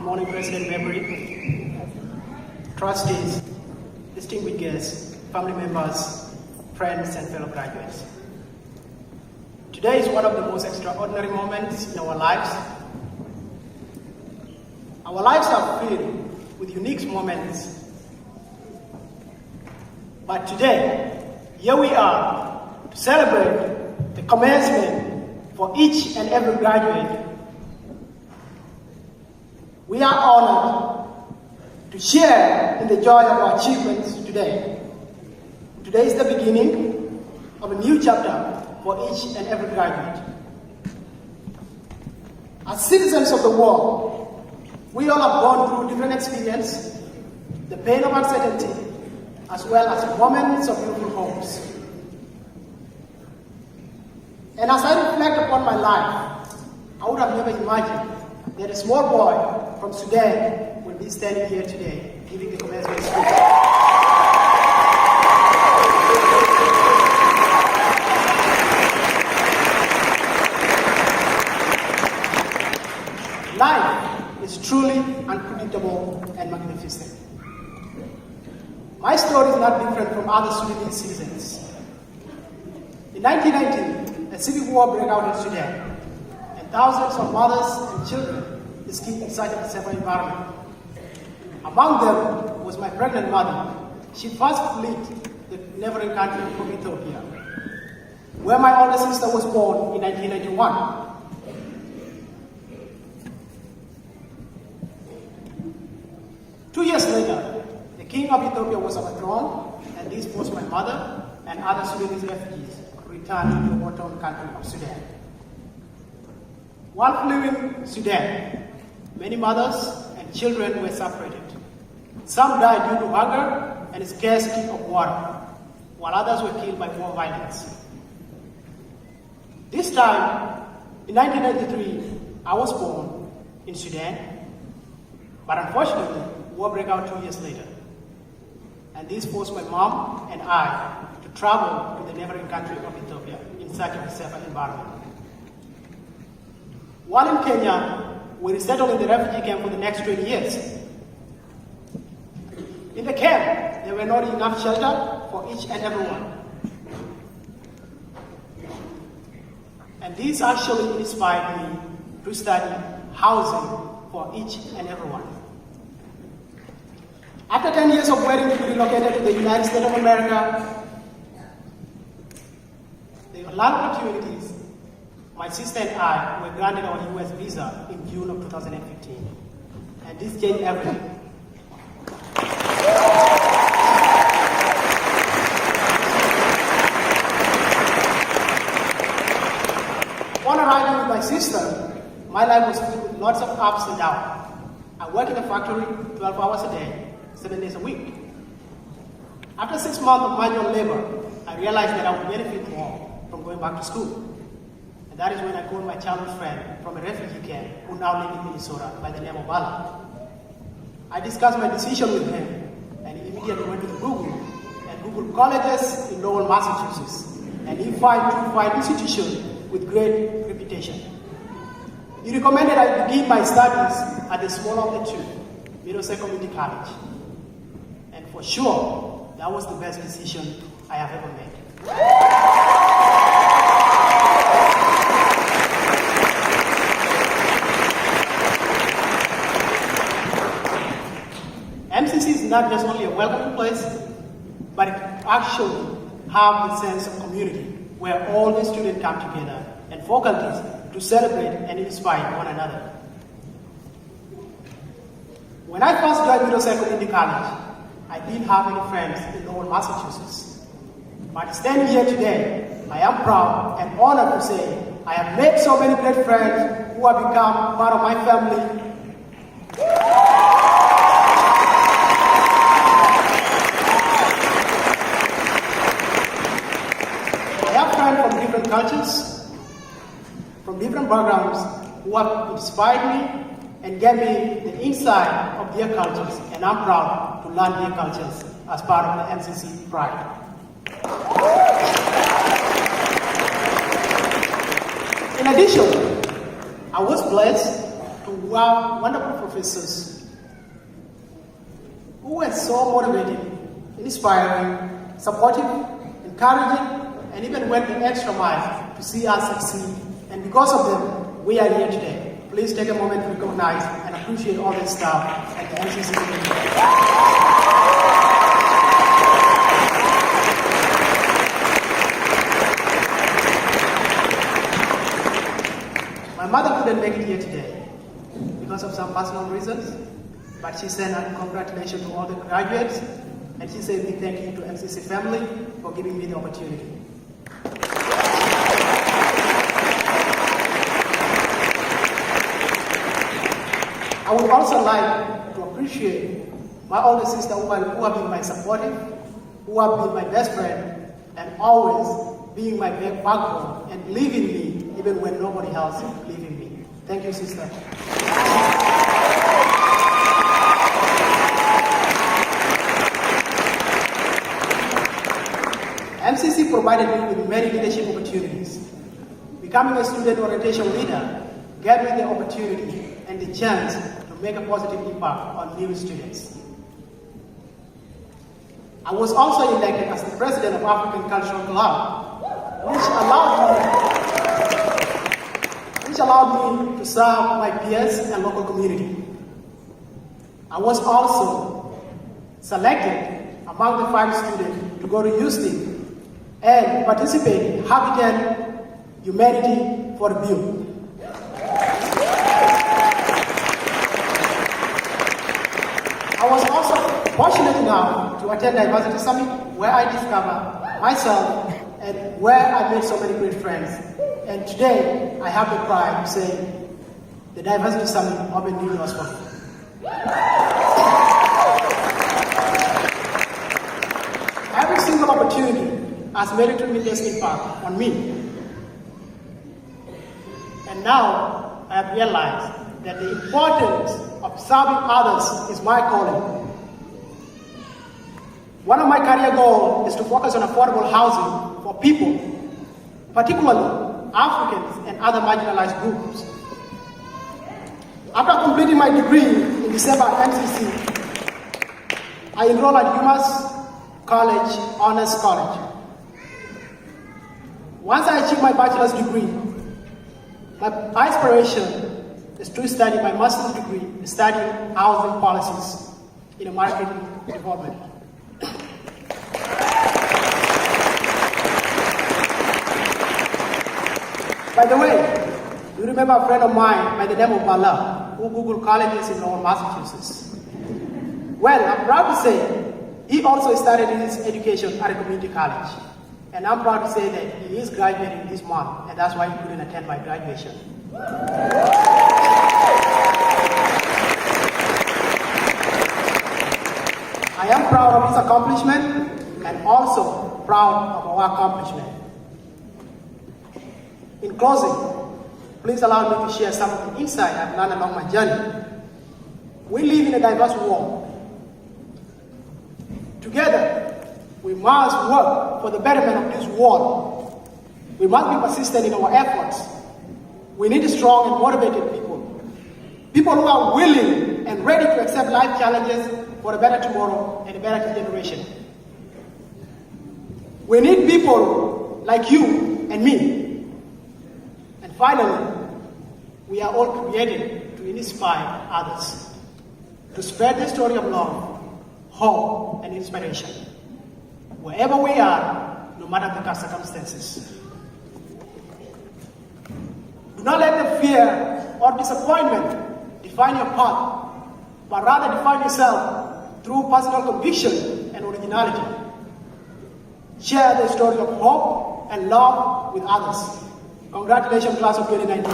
morning, President Memory, trustees, distinguished guests, family members, friends, and fellow graduates. Today is one of the most extraordinary moments in our lives. Our lives are filled with unique moments. But today, here we are to celebrate the commencement for each and every graduate. We are honored to share in the joy of our achievements today. Today is the beginning of a new chapter for each and every graduate. As citizens of the world, we all have gone through different experiences, the pain of uncertainty, as well as moments of beautiful hopes. And as I reflect upon my life, I would have never imagined that a small boy from Sudan will be standing here today, giving the commencement speech. Life is truly unpredictable and magnificent. My story is not different from other Sudanese citizens. In 1990, a civil war broke out in Sudan, and thousands of mothers and children escaped inside the safer environment. Among them was my pregnant mother. She first fled the neighboring country of Ethiopia, where my older sister was born in 1991. Two years later, the king of Ethiopia was overthrown, and this forced my mother and other Sudanese refugees to return to the war-torn country of Sudan. While fleeing Sudan, many mothers and children were separated. Some died due to hunger and scarcity of water, while others were killed by war violence. This time, in 1993, I was born in Sudan, but unfortunately, war broke out 2 years later. And this forced my mom and I to travel to the neighboring country of Ethiopia in search of a safer environment. While in Kenya, we resettled in the refugee camp for the next 20 years. In the camp, there were not enough shelter for each and every one. And this actually inspired me to study housing for each and every one. After 10 years of waiting to be relocated to the United States of America, there were a lot of opportunities. My sister and I were granted our US visa in June of 2015, and this changed everything. Upon arriving with my sister, my life was filled with lots of ups and downs. I worked in a factory 12 hours a day, 7 days a week. After 6 months of manual labor, I realized that I would benefit more from going back to school. And that is when I called my childhood friend from a refugee camp who now lives in Minnesota by the name of Biar. I discussed my decision with him, and he immediately went to Google and Googled colleges in Lowell, Massachusetts, and he found two fine institutions with great reputation. He recommended I begin my studies at the smaller of the two, Middlesex Community College. And for sure, that was the best decision I have ever made. MCC is not just only a welcoming place, but it actually has the sense of community where all the students come together and faculties to celebrate and inspire one another. When I first joined Middlesex Community College, I didn't have any friends in Lowell, Massachusetts. But standing here today, I am proud and honored to say I have made so many great friends who have become part of my family. I have friends from different cultures, from different backgrounds, who have inspired me and gave me the insight of their cultures, and I'm proud to learn their cultures as part of the MCC Pride. In addition, I was blessed to to wonderful professors who were so motivating, inspiring, supportive, encouraging, and even went the extra mile to see us succeed. And because of them, we are here today. Please take a moment to recognize and appreciate all the staff at the MCC community. My mother couldn't make it here today because of some personal reasons, but she sent a congratulations to all the graduates, and she said big thank you to MCC family for giving me the opportunity. I would also like to appreciate my older sister who have been my supportive, who have been my best friend, and always being my backbone and leaving me even when nobody else is leaving me. Thank you, sister. MCC provided me with many leadership opportunities. Becoming a student orientation leader gave me the opportunity and the chance to make a positive impact on new students. I was also elected as the president of African Cultural Club, which allowed me to serve my peers and local community. I was also selected among the 5 students to go to Houston and participate in Habitat Humanity for the Build. I was also fortunate enough to attend Diversity Summit, where I discovered myself and where I made so many great friends. And today, I have the pride to say the Diversity Summit opened new doors for me. Every single opportunity has made a tremendous impact on me. And now I have realized that the importance of serving others is my calling. One of my career goals is to focus on affordable housing for people, particularly Africans and other marginalized groups. After completing my degree in December at MCC, I enrolled at UMass College, Honors College. Once I achieved my bachelor's degree, my aspiration is to study my master's degree in studying housing policies in a market development. By the way, you remember a friend of mine by the name of Biar, who Googled colleges in Lowell, Massachusetts? Well, I'm proud to say he also started his education at a community college. And I'm proud to say that he is graduating this month, and that's why he couldn't attend my graduation. I am proud of his accomplishment and also proud of our accomplishment. In closing, please allow me to share some of the insight I've learned along my journey. We live in a diverse world. Together, we must work for the betterment of this world. We must be persistent in our efforts. We need strong and motivated people. People who are willing and ready to accept life challenges for a better tomorrow and a better generation. We need people like you and me. And finally, we are all created to inspire others, to spread the story of love, hope, and inspiration, wherever we are, no matter the circumstances. Do not let the fear or disappointment define your path, but rather define yourself through personal conviction and originality. Share the story of hope and love with others. Congratulations, class of 2019.